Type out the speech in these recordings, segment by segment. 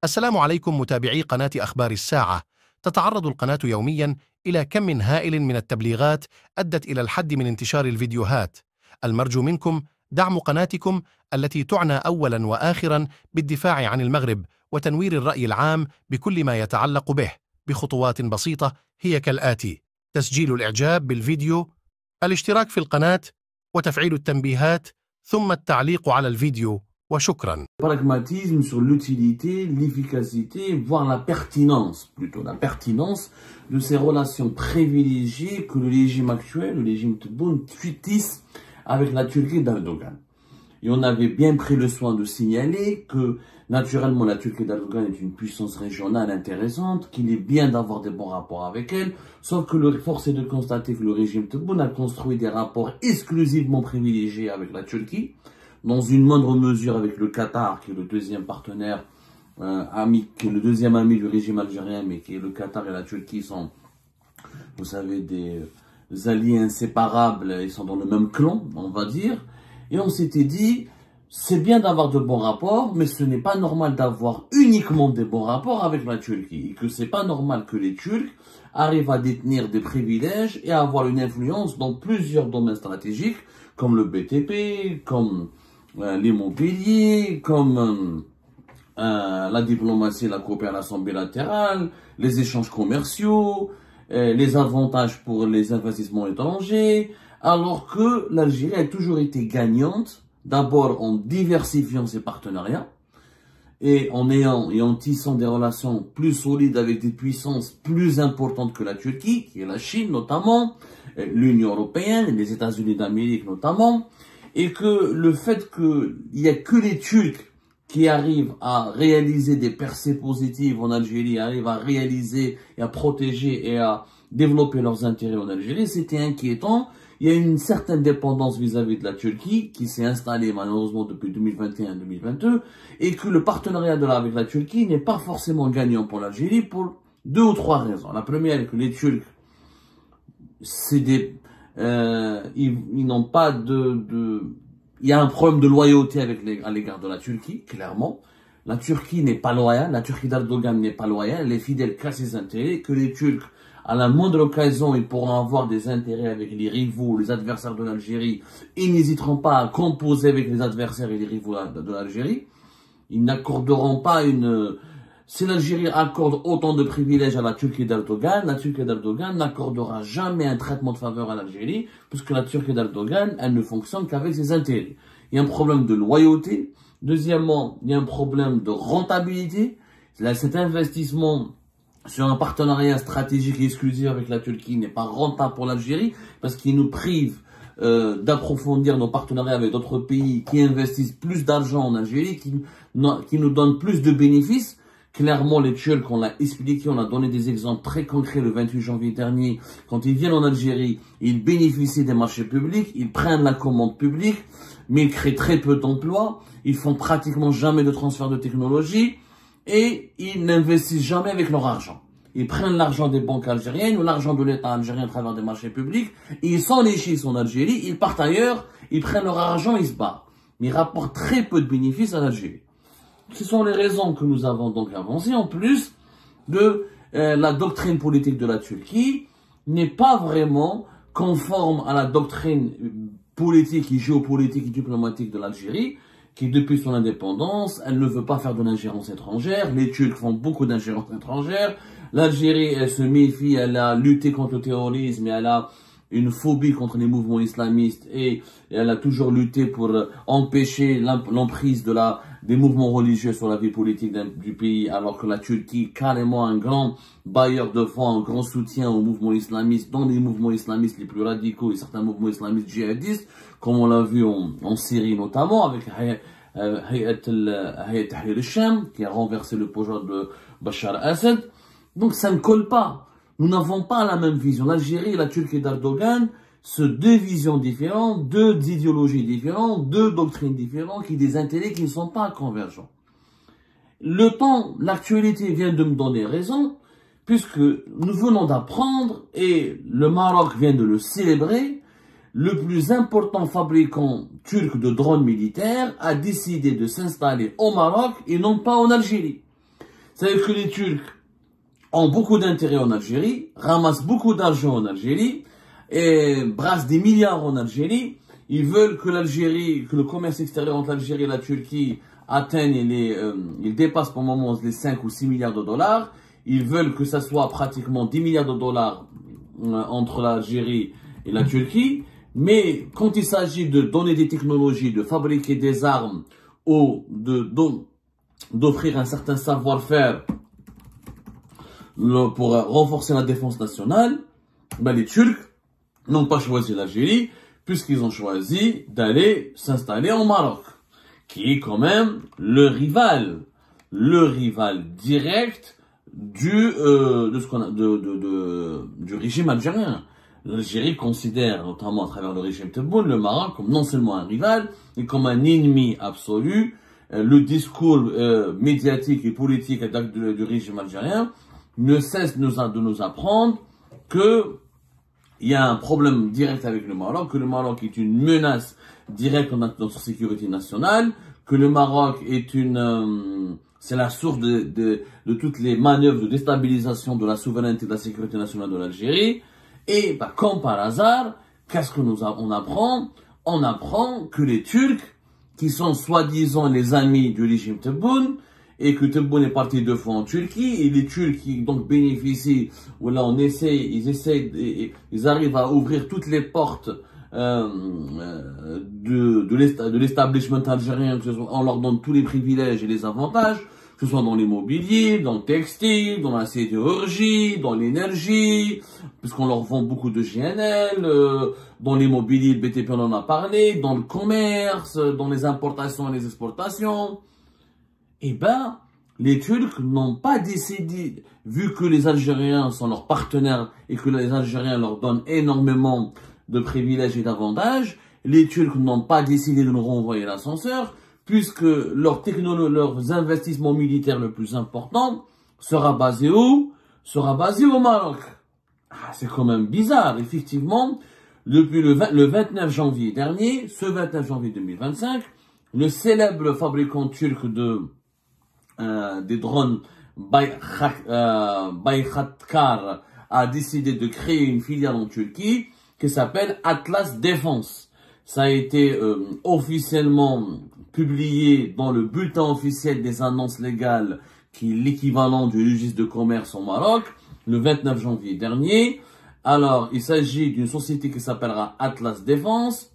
السلام عليكم متابعي قناة أخبار الساعة. تتعرض القناة يوميا إلى كم هائل من التبليغات أدت إلى الحد من انتشار الفيديوهات. المرجو منكم دعم قناتكم التي تعنى أولا وآخرا بالدفاع عن المغرب وتنوير الرأي العام بكل ما يتعلق به بخطوات بسيطة هي كالآتي: تسجيل الإعجاب بالفيديو، الاشتراك في القناة، وتفعيل التنبيهات، ثم التعليق على الفيديو، وشكرا. Pragmatisme sur l'utilité, l'efficacité, voire la pertinence, plutôt la pertinence de ces relations privilégiées que le régime actuel, le régime Tebboune, tisse avec la Turquie d'Erdogan. Et on avait bien pris le soin de signaler que, naturellement, la Turquie d'Erdogan est une puissance régionale intéressante, qu'il est bien d'avoir des bons rapports avec elle, sauf que force est de constater que le régime Tebboune a construit des rapports exclusivement privilégiés avec la Turquie, dans une moindre mesure avec le Qatar, qui est le deuxième partenaire ami, qui est le deuxième ami du régime algérien, mais qui est le Qatar et la Turquie sont, vous savez, des alliés inséparables, ils sont dans le même clan, on va dire. Et on s'était dit, c'est bien d'avoir de bons rapports, mais ce n'est pas normal d'avoir uniquement des bons rapports avec la Turquie. Et que c'est pas normal que les Turcs arrivent à détenir des privilèges et à avoir une influence dans plusieurs domaines stratégiques, comme le BTP, comme l'immobilier, comme la diplomatie, la coopération bilatérale, les échanges commerciaux, les avantages pour les investissements étrangers, alors que l'Algérie a toujours été gagnante, d'abord en diversifiant ses partenariats et en tissant des relations plus solides avec des puissances plus importantes que la Turquie, qui est la Chine notamment, l'Union européenne, les États-Unis d'Amérique notamment, et que le fait qu'il n'y a que les Turcs qui arrivent à réaliser des percées positives en Algérie, arrivent à réaliser et à protéger et à développer leurs intérêts en Algérie, c'était inquiétant. Il y a une certaine dépendance vis-à-vis de la Turquie qui s'est installée malheureusement depuis 2021-2022 et que le partenariat avec la Turquie n'est pas forcément gagnant pour l'Algérie pour deux ou trois raisons. La première est que les Turcs, ils n'ont pas il y a un problème de loyauté à l'égard de la Turquie, clairement. La Turquie n'est pas loyale, la Turquie d'Erdogan n'est pas loyale, elle est fidèle qu'à ses intérêts, que les Turcs, à la moindre occasion, ils pourront avoir des intérêts avec les rivaux, les adversaires de l'Algérie, ils n'hésiteront pas à composer avec les adversaires et les rivaux de l'Algérie. Ils n'accorderont pas si l'Algérie accorde autant de privilèges à la Turquie d'Erdogan, la Turquie d'Erdogan n'accordera jamais un traitement de faveur à l'Algérie, puisque la Turquie d'Erdogan, elle ne fonctionne qu'avec ses intérêts. Il y a un problème de loyauté. Deuxièmement, il y a un problème de rentabilité. Cet investissement sur un partenariat stratégique et exclusif avec la Turquie n'est pas rentable pour l'Algérie, parce qu'il nous prive d'approfondir nos partenariats avec d'autres pays qui investissent plus d'argent en Algérie, qui nous donnent plus de bénéfices. Clairement, les Turcs, on l'a expliqué, on a donné des exemples très concrets le 28 janvier dernier. Quand ils viennent en Algérie, ils bénéficient des marchés publics, ils prennent la commande publique, mais ils créent très peu d'emplois, ils font pratiquement jamais de transfert de technologie et ils n'investissent jamais avec leur argent. Ils prennent l'argent des banques algériennes ou l'argent de l'État algérien à travers des marchés publics, et ils s'enrichissent en Algérie, ils partent ailleurs, ils prennent leur argent, ils se barrent. Mais ils rapportent très peu de bénéfices à l'Algérie. Ce sont les raisons que nous avons donc avancées, en plus de la doctrine politique de la Turquie n'est pas vraiment conforme à la doctrine politique et géopolitique et diplomatique de l'Algérie, qui depuis son indépendance, elle ne veut pas faire de l'ingérence étrangère. Les Turcs font beaucoup d'ingérence étrangère. L'Algérie, elle se méfie, elle a lutté contre le terrorisme et elle a une phobie contre les mouvements islamistes et elle a toujours lutté pour empêcher l'emprise des mouvements religieux sur la vie politique du pays, alors que la Turquie, carrément un grand bailleur de fonds, un grand soutien aux mouvements islamistes, dont les mouvements islamistes les plus radicaux et certains mouvements islamistes djihadistes, comme on l'a vu en Syrie notamment, avec Hayat Tahrir al-Sham, qui a renversé le pouvoir de Bachar al-Assad. Donc ça ne colle pas. Nous n'avons pas la même vision. L'Algérie et la Turquie d'Erdogan, c'est deux visions différentes, deux idéologies différentes, deux doctrines différentes, qui ont des intérêts qui ne sont pas convergents. L'actualité vient de me donner raison, puisque nous venons d'apprendre, et le Maroc vient de le célébrer, le plus important fabricant turc de drones militaires a décidé de s'installer au Maroc et non pas en Algérie. C'est-à-dire que les Turcs ont beaucoup d'intérêts en Algérie, ramassent beaucoup d'argent en Algérie, et brassent des milliards en Algérie. Ils veulent que l'Algérie, que le commerce extérieur entre l'Algérie et la Turquie atteigne il dépasse pour le moment les 5 ou 6 milliards de dollars. Ils veulent que ça soit pratiquement 10 milliards de dollars entre l'Algérie et la Turquie. Mais quand il s'agit de donner des technologies, de fabriquer des armes ou d'offrir un certain savoir-faire pour renforcer la défense nationale, ben les Turcs n'ont pas choisi l'Algérie, puisqu'ils ont choisi d'aller s'installer au Maroc, qui est quand même le rival direct du régime algérien. L'Algérie considère, notamment à travers le régime Tebboune, le Maroc comme non seulement un rival, mais comme un ennemi absolu. Le discours médiatique et politique du régime algérien ne cesse de nous apprendre que il y a un problème direct avec le Maroc, que le Maroc est une menace directe dans notre sécurité nationale, que le Maroc est c'est la source de toutes les manœuvres de déstabilisation de la souveraineté et de la sécurité nationale de l'Algérie. Et bah, comme par hasard, qu'est-ce que on apprend? On apprend que les Turcs, qui sont soi-disant les amis du régime Tebboune, et que Tebboune est parti 2 fois en Turquie, et les Turcs qui donc bénéficient, où là ils arrivent à ouvrir toutes les portes de l'establishment algérien, on leur donne tous les privilèges et les avantages, que ce soit dans l'immobilier, dans le textile, dans la sidérurgie, dans l'énergie, puisqu'on leur vend beaucoup de GNL, dans l'immobilier, le BTP on en a parlé, dans le commerce, dans les importations et les exportations. Eh ben, les Turcs n'ont pas décidé, vu que les Algériens sont leurs partenaires et que les Algériens leur donnent énormément de privilèges et d'avantages, les Turcs n'ont pas décidé de nous renvoyer l'ascenseur, puisque leurs investissements militaires le plus important sera basé où? Sera basé au Maroc. Ah, c'est quand même bizarre, effectivement. Depuis le 29 janvier dernier, ce 29 janvier 2025, le célèbre fabricant turc des drones Bayraktar a décidé de créer une filiale en Turquie qui s'appelle Atlas Défense. Ça a été officiellement publié dans le bulletin officiel des annonces légales, qui est l'équivalent du registre de commerce au Maroc, le 29 janvier dernier. Alors, il s'agit d'une société qui s'appellera Atlas Défense.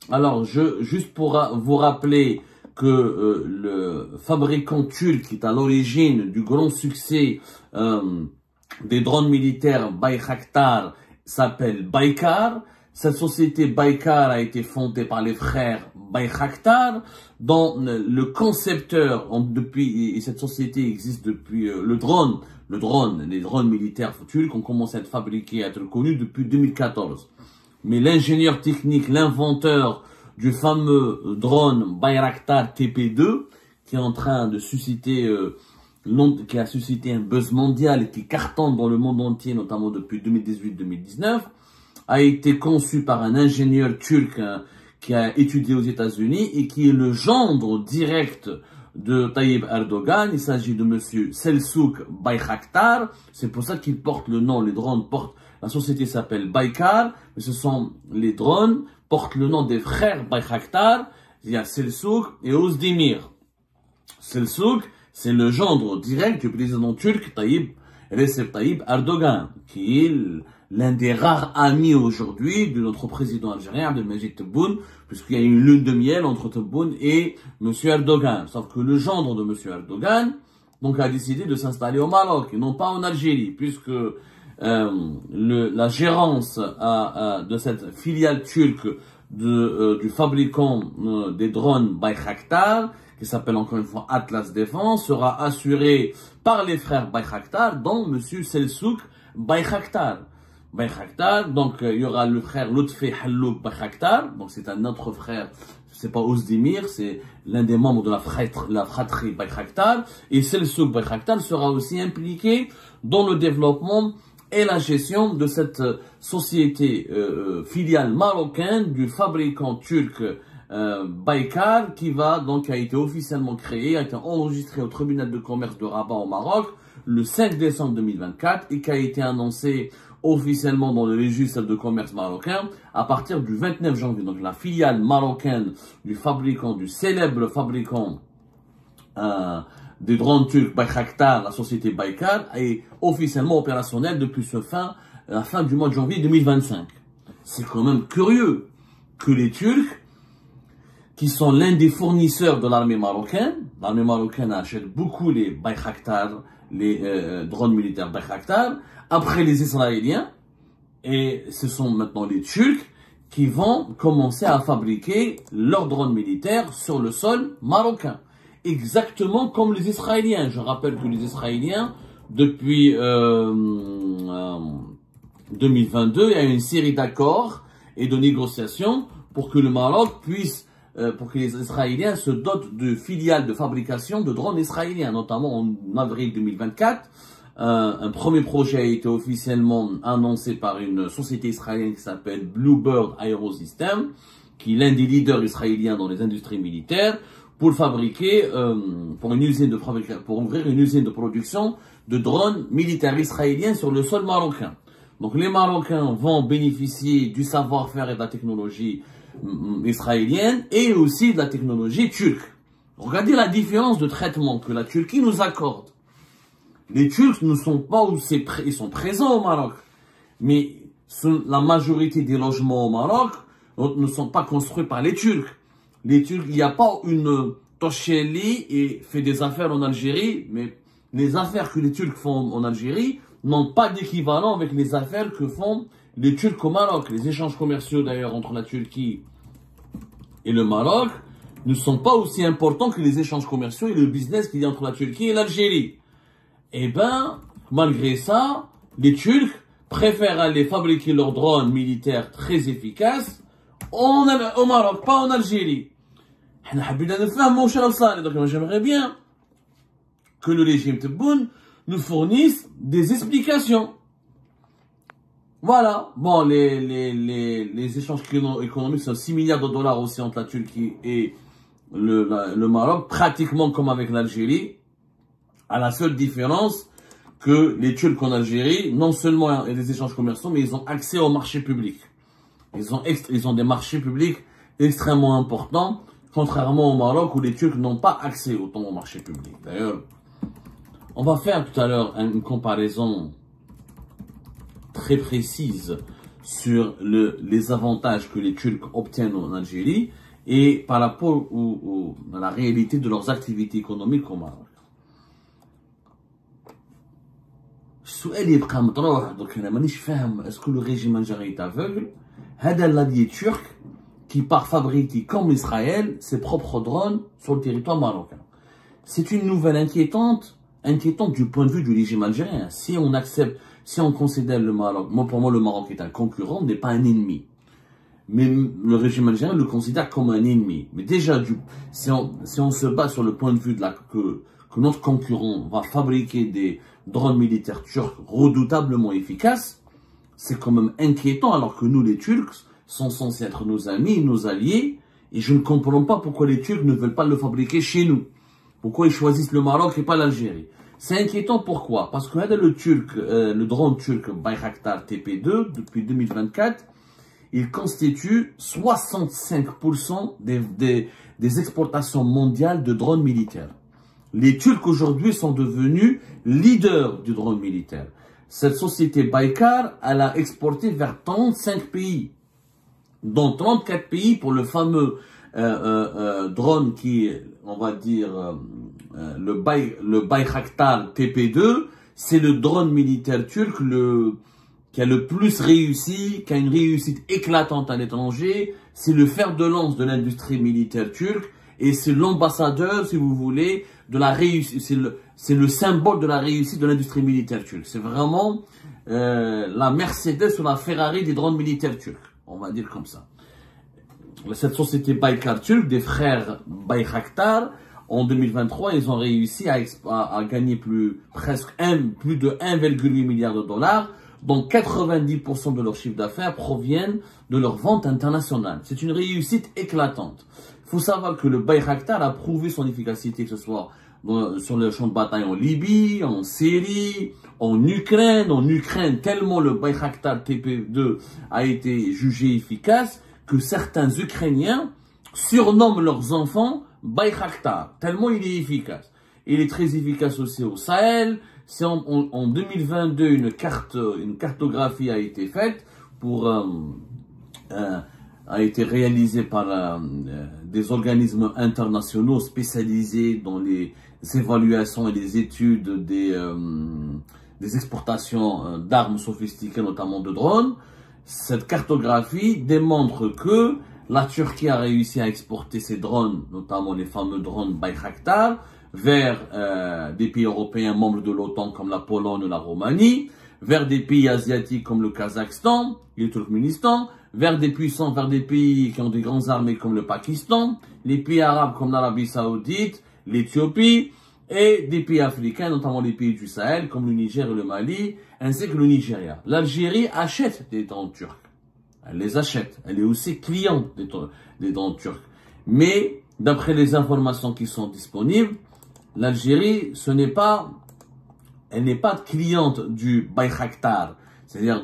Alors, juste pour vous rappeler que le fabricant turc qui est à l'origine du grand succès des drones militaires Bayraktar s'appelle Baykar. Cette société Baykar a été fondée par les frères Bayraktar, dont le concepteur, et cette société existe depuis les drones militaires turcs ont commencé à être fabriqués, à être connus depuis 2014. Mais l'ingénieur technique, l'inventeur du fameux drone Bayraktar TP2, qui est en train de susciter, qui a suscité un buzz mondial et qui cartonne dans le monde entier, notamment depuis 2018-2019, a été conçu par un ingénieur turc qui a étudié aux États-Unis et qui est le gendre direct de Tayyip Erdogan. Il s'agit de monsieur Selçuk Bayraktar. C'est pour ça qu'il porte le nom, les drones portent, la société s'appelle Baykar, mais ce sont les drones portent le nom des frères Bayraktar. Il y a Selçuk et Özdemir. Selçuk, c'est le gendre direct du président turc Recep Tayyip Erdogan, qui est l'un des rares amis aujourd'hui de notre président algérien, Abdelmajid Tebboune, puisqu'il y a une lune de miel entre Tebboune et M. Erdogan. Sauf que le gendre de M. Erdogan, donc, a décidé de s'installer au Maroc, et non pas en Algérie, puisque la gérance de cette filiale turque du fabricant des drones Bayraktar, qui s'appelle encore une fois Atlas Défense, sera assurée par les frères Bayraktar, dont M. Selçuk Bayraktar. Donc il y aura le frère Lutfi Hallouk Bayraktar, donc c'est un autre frère, c'est pas Özdemir, c'est l'un des membres de la fratrie Bayraktar, et Selçuk Bayraktar sera aussi impliqué dans le développement et la gestion de cette société filiale marocaine du fabricant turc Baykar, qui a été officiellement créé, a été enregistré au tribunal de commerce de Rabat au Maroc le 5 décembre 2024 et qui a été annoncé officiellement dans le registre de commerce marocain à partir du 29 janvier. Donc la filiale marocaine du célèbre fabricant des drones turcs Bayraktar, la société Baykar, est officiellement opérationnelle depuis la fin du mois de janvier 2025. C'est quand même curieux que les Turcs, qui sont l'un des fournisseurs de l'armée marocaine achète beaucoup les Bayraktar, les drones militaires Bayraktar, après les Israéliens, et ce sont maintenant les Turcs qui vont commencer à fabriquer leurs drones militaires sur le sol marocain. Exactement comme les Israéliens. Je rappelle que les Israéliens, depuis 2022, il y a une série d'accords et de négociations pour que le Maroc puisse, pour que les Israéliens se dotent de filiales de fabrication de drones israéliens, notamment en avril 2024. Un premier projet a été officiellement annoncé par une société israélienne qui s'appelle Bluebird Aerosystem, qui est l'un des leaders israéliens dans les industries militaires, pour fabriquer, pour ouvrir une usine de production de drones militaires israéliens sur le sol marocain. Donc les Marocains vont bénéficier du savoir-faire et de la technologie israélienne et aussi de la technologie turque. Regardez la différence de traitement que la Turquie nous accorde. Les Turcs ne sont pas où ils sont présents au Maroc, mais la majorité des logements au Maroc ne sont pas construits par les Turcs. Les Turcs, il n'y a pas une Tosheli et fait des affaires en Algérie, mais les affaires que les Turcs font en Algérie n'ont pas d'équivalent avec les affaires que font les Turcs au Maroc. Les échanges commerciaux d'ailleurs entre la Turquie et le Maroc ne sont pas aussi importants que les échanges commerciaux et le business qu'il y a entre la Turquie et l'Algérie. Eh ben, malgré ça, les Turcs préfèrent aller fabriquer leurs drones militaires très efficaces au Maroc, pas en Algérie. Donc j'aimerais bien que le régime Tebboune nous fournisse des explications. Voilà. Bon, les échanges économiques sont 6 milliards de dollars aussi entre la Turquie et le Maroc, pratiquement comme avec l'Algérie, à la seule différence que les Turcs en Algérie, non seulement il y a des échanges commerciaux, mais ils ont accès au marché public. Ils ont des marchés publics extrêmement importants, contrairement au Maroc où les Turcs n'ont pas accès autant au marché public. D'ailleurs, on va faire tout à l'heure une comparaison très précise sur les avantages que les Turcs obtiennent en Algérie et par rapport à la réalité de leurs activités économiques au Maroc. السؤال يبقى مطروح donc انا مانيش فاهم est-ce que le régime algérien est aveugle هذا l'allié turc qui part fabriquer comme Israël ses propres drones sur le territoire marocain. C'est une nouvelle inquiétante du point de vue du régime algérien. Si on considère le Maroc, pour moi le Maroc est un concurrent, n'est pas un ennemi. Mais le régime algérien le considère comme un ennemi. Mais déjà, si on se base sur le point de vue que notre concurrent va fabriquer des drones militaires turcs redoutablement efficaces, c'est quand même inquiétant alors que nous les Turcs sont censés être nos amis, nos alliés, et je ne comprends pas pourquoi les Turcs ne veulent pas le fabriquer chez nous. Pourquoi ils choisissent le Maroc et pas l'Algérie. C'est inquiétant pourquoi? Parce que le drone turc Bayraktar TP2, depuis 2024, il constitue 65% des exportations mondiales de drones militaires. Les Turcs aujourd'hui sont devenus leaders du drone militaire. Cette société Baykar, elle a exporté vers 35 pays, dont 34 pays pour le fameux drone qui est, on va dire, le Bayraktar TP2. C'est le drone militaire turc qui a le plus réussi, qui a une réussite éclatante à l'étranger. C'est le fer de lance de l'industrie militaire turque et c'est l'ambassadeur, si vous voulez, de la réussite. C'est le symbole de la réussite de l'industrie militaire turque. C'est vraiment la Mercedes ou la Ferrari des drones militaires turcs. On va dire comme ça. Cette société Baykar turque, des frères Bayraktar, en 2023, ils ont réussi à gagner plus de 1,8 milliard de dollars Donc 90% de leur chiffre d'affaires proviennent de leur vente internationale. C'est une réussite éclatante. Il faut savoir que le Bayraktar a prouvé son efficacité, que ce soit sur le champ de bataille en Libye, en Syrie, en Ukraine, tellement le Bayraktar TP2 a été jugé efficace que certains Ukrainiens surnomment leurs enfants Bayraktar, tellement il est efficace. Il est très efficace aussi au Sahel. C'est en 2022, une cartographie a été faite a été réalisée par des organismes internationaux spécialisés dans les évaluations et les études des exportations d'armes sophistiquées, notamment de drones. Cette cartographie démontre que la Turquie a réussi à exporter ses drones, notamment les fameux drones Bayraktar, vers des pays européens membres de l'OTAN comme la Pologne ou la Roumanie, vers des pays asiatiques comme le Kazakhstan et le Turkménistan, vers des pays qui ont des grandes armées comme le Pakistan, les pays arabes comme l'Arabie Saoudite, l'Éthiopie, et des pays africains, notamment les pays du Sahel comme le Niger et le Mali, ainsi que le Nigeria. L'Algérie achète des drones turcs. Elle les achète. Elle est aussi cliente des drones turcs. Mais, d'après les informations qui sont disponibles, l'Algérie, elle n'est pas cliente du Bayraktar, c'est-à-dire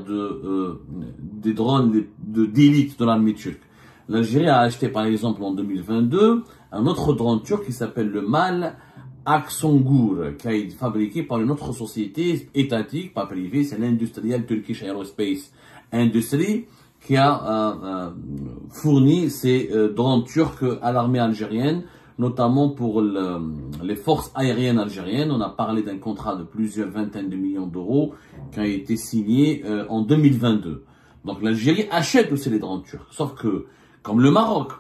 des drones d'élite de l'armée turque. L'Algérie a acheté par exemple en 2022 un autre drone turc qui s'appelle le MAL Aksungur, qui a été fabriqué par une autre société étatique, pas privée, c'est l'industriel Turkish Aerospace Industry, qui a fourni ces drones turcs à l'armée algérienne, notamment pour les forces aériennes algériennes. On a parlé d'un contrat de plusieurs vingtaines de millions d'euros qui a été signé en 2022. Donc l'Algérie achète aussi les drones turcs. Sauf que, comme le Maroc,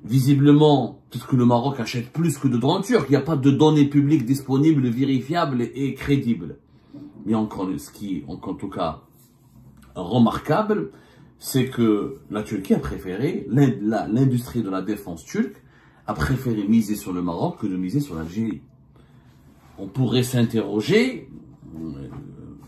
visiblement, peut-être que le Maroc achète plus que de drones turcs. Il n'y a pas de données publiques disponibles, vérifiables et crédibles. Mais encore, ce qui est en tout cas remarquable, c'est que la Turquie a préféré, l'industrie de la défense turque a préféré miser sur le Maroc que de miser sur l'Algérie. On pourrait s'interroger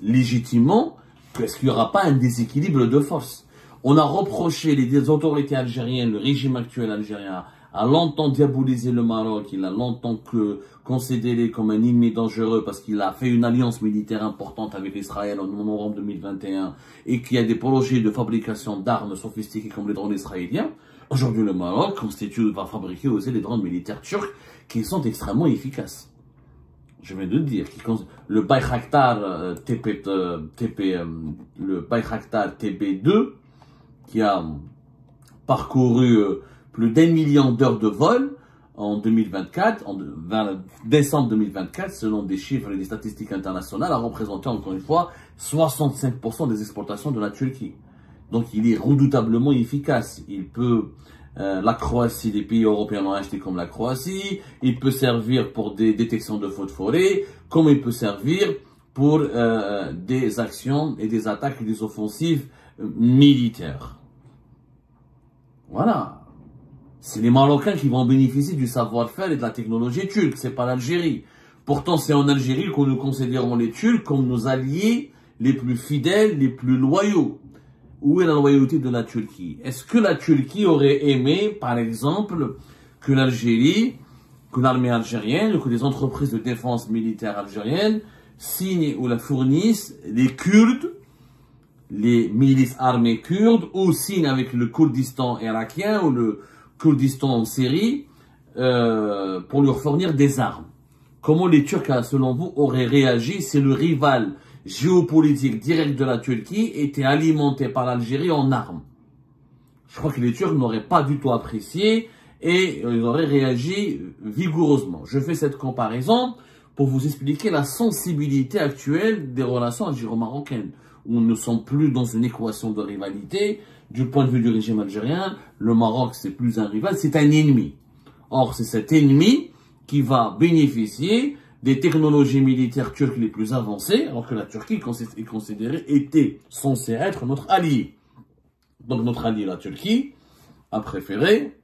légitimement, est-ce qu'il n'y aura pas un déséquilibre de force? On a reproché les autorités algériennes, le régime actuel algérien, a longtemps diabolisé le Maroc, il a longtemps considéré comme un ennemi dangereux parce qu'il a fait une alliance militaire importante avec Israël en novembre 2021 et qu'il y a des projets de fabrication d'armes sophistiquées comme les drones israéliens. Aujourd'hui, le Maroc va fabriquer aussi des drones militaires turcs qui sont extrêmement efficaces. Je viens de le dire, le Bayraktar le Bayraktar TB2, qui a parcouru plus d'1 million d'heures de vol en 2024, vers décembre 2024, selon des chiffres et des statistiques internationales, a représenté encore une fois 65% des exportations de la Turquie. Donc il est redoutablement efficace. Il peut, la Croatie, les pays européens l'ont acheté comme la Croatie, il peut servir pour des détections de feux de forêt, comme il peut servir pour des actions et des attaques et des offensives militaires. Voilà. C'est les Marocains qui vont bénéficier du savoir-faire et de la technologie turque, c'est pas l'Algérie. Pourtant, c'est en Algérie que nous considérons les Turcs comme nos alliés les plus fidèles, les plus loyaux. Où est la loyauté de la Turquie? Est-ce que la Turquie aurait aimé, par exemple, que l'Algérie, que l'armée algérienne, ou que les entreprises de défense militaire algériennes signent ou la fournissent les Kurdes, les milices armées kurdes, ou signent avec le Kurdistan irakien ou le Kurdistan en Syrie pour leur fournir des armes? Comment les Turcs, selon vous, auraient réagi si le rival géopolitique direct de la Turquie était alimenté par l'Algérie en armes? Je crois que les Turcs n'auraient pas du tout apprécié et ils auraient réagi vigoureusement. Je fais cette comparaison pour vous expliquer la sensibilité actuelle des relations algéro-marocaines, où nous ne sommes plus dans une équation de rivalité. Du point de vue du régime algérien, le Maroc, c'est plus un rival, c'est un ennemi. Or, c'est cet ennemi qui va bénéficier des technologies militaires turques les plus avancées, alors que la Turquie était censée être notre allié. Donc, notre allié, la Turquie, a préféré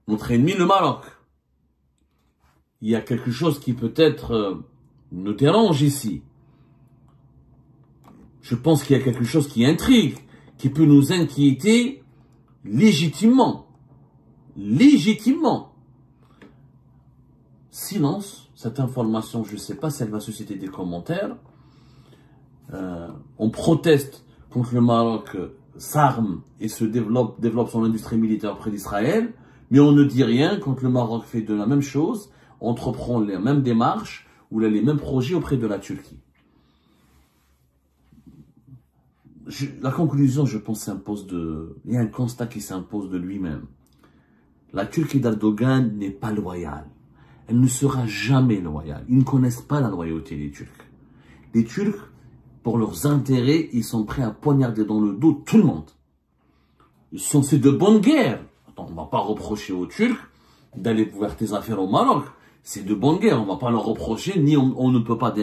notre ennemi, le Maroc. Il y a quelque chose qui peut-être nous dérange ici. je pense qu'il y a quelque chose qui intrigue, qui peut nous inquiéter légitimement. Légitimement. Silence, cette information, je ne sais pas si elle va susciter des commentaires. On proteste contre le Maroc s'arme et se développe son industrie militaire auprès d'Israël, mais on ne dit rien quand le Maroc fait de la même chose, entreprend les mêmes démarches ou les mêmes projets auprès de la Turquie. La conclusion, je pense, il y a un constat qui s'impose de lui-même. La Turquie d'Erdogan n'est pas loyale. Elle ne sera jamais loyale. Ils ne connaissent pas la loyauté, les Turcs. Les Turcs, pour leurs intérêts, ils sont prêts à poignarder dans le dos tout le monde. C'est de bonne guerre. Attends, on ne va pas reprocher aux Turcs d'aller faire des affaires au Maroc. C'est de bonne guerre. On ne va pas leur reprocher, ni on ne peut pas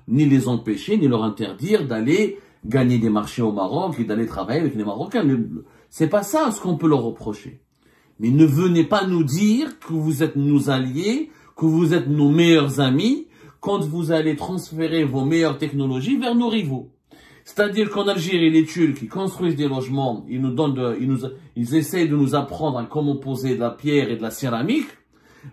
ni les empêcher, ni leur interdire d'aller gagner des marchés au Maroc et d'aller travailler avec les Marocains. C'est pas ça ce qu'on peut leur reprocher. Mais ne venez pas nous dire que vous êtes nos alliés, que vous êtes nos meilleurs amis, quand vous allez transférer vos meilleures technologies vers nos rivaux. C'est-à-dire qu'en Algérie, les Turcs, ils construisent des logements, ils essayent de nous apprendre à comment poser de la pierre et de la céramique,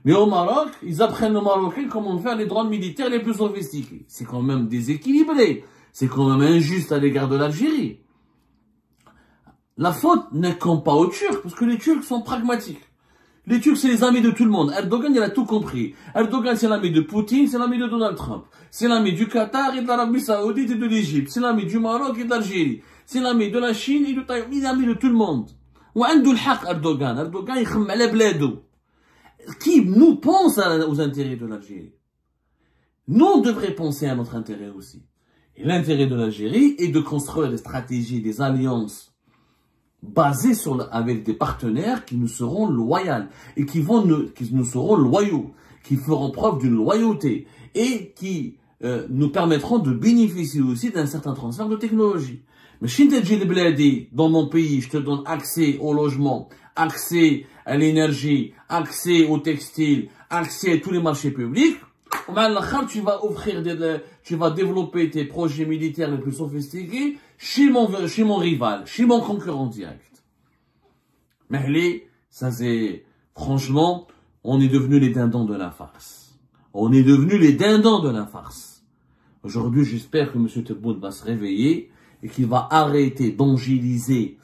mais au Maroc, ils apprennent aux Marocains comment faire les drones militaires les plus sophistiqués. C'est quand même déséquilibré. C'est quand même injuste à l'égard de l'Algérie. La faute n'incombe pas aux Turcs, parce que les Turcs sont pragmatiques. Les Turcs, c'est les amis de tout le monde. Erdogan, il a tout compris. Erdogan, c'est l'ami de Poutine, c'est l'ami de Donald Trump. C'est l'ami du Qatar et de l'Arabie Saoudite et de l'Égypte. C'est l'ami du Maroc et de l'Algérie. C'est l'ami de la Chine et de Taïwan. Il est l'ami de tout le monde. وعنده الحق Erdogan. Erdogan, il يخمم على بلاده. Qui nous pense aux intérêts de l'Algérie? Nous, on devrait penser à notre intérêt aussi. Et l'intérêt de l'Algérie est de construire des stratégies, des alliances basées avec des partenaires qui nous seront loyaux et qui nous seront loyaux, qui feront preuve d'une loyauté et qui nous permettront de bénéficier aussi d'un certain transfert de technologie. Mais si tu dis dans mon pays, je te donne accès au logement, accès à l'énergie, accès au textile, accès à tous les marchés publics, tu vas développer tes projets militaires les plus sophistiqués chez mon rival, chez mon concurrent direct. Mais ça c'est, franchement, on est devenus les dindons de la farce. On est devenus les dindons de la farce. Aujourd'hui, j'espère que M. Tebboune va se réveiller et qu'il va arrêter d'angéliser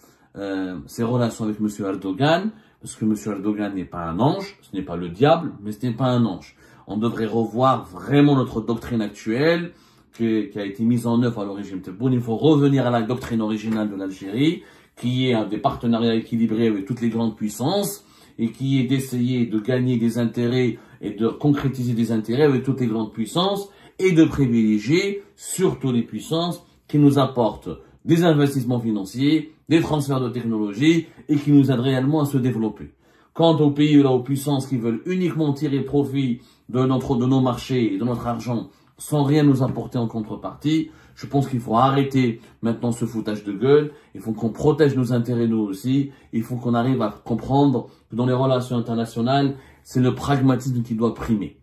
ses relations avec M. Erdogan, parce que M. Erdogan n'est pas un ange, ce n'est pas le diable, mais ce n'est pas un ange. On devrait revoir vraiment notre doctrine actuelle qui a été mise en œuvre par le régime Tebboune. Il faut revenir à la doctrine originale de l'Algérie, qui est des partenariats équilibrés avec toutes les grandes puissances et qui est d'essayer de gagner des intérêts et de concrétiser des intérêts avec toutes les grandes puissances et de privilégier surtout les puissances qui nous apportent des investissements financiers, des transferts de technologie et qui nous aident réellement à se développer. Quant aux pays ou aux puissances qui veulent uniquement tirer profit de nos marchés et de notre argent sans rien nous apporter en contrepartie, je pense qu'il faut arrêter maintenant ce foutage de gueule. Il faut qu'on protège nos intérêts nous aussi. Il faut qu'on arrive à comprendre que dans les relations internationales, c'est le pragmatisme qui doit primer.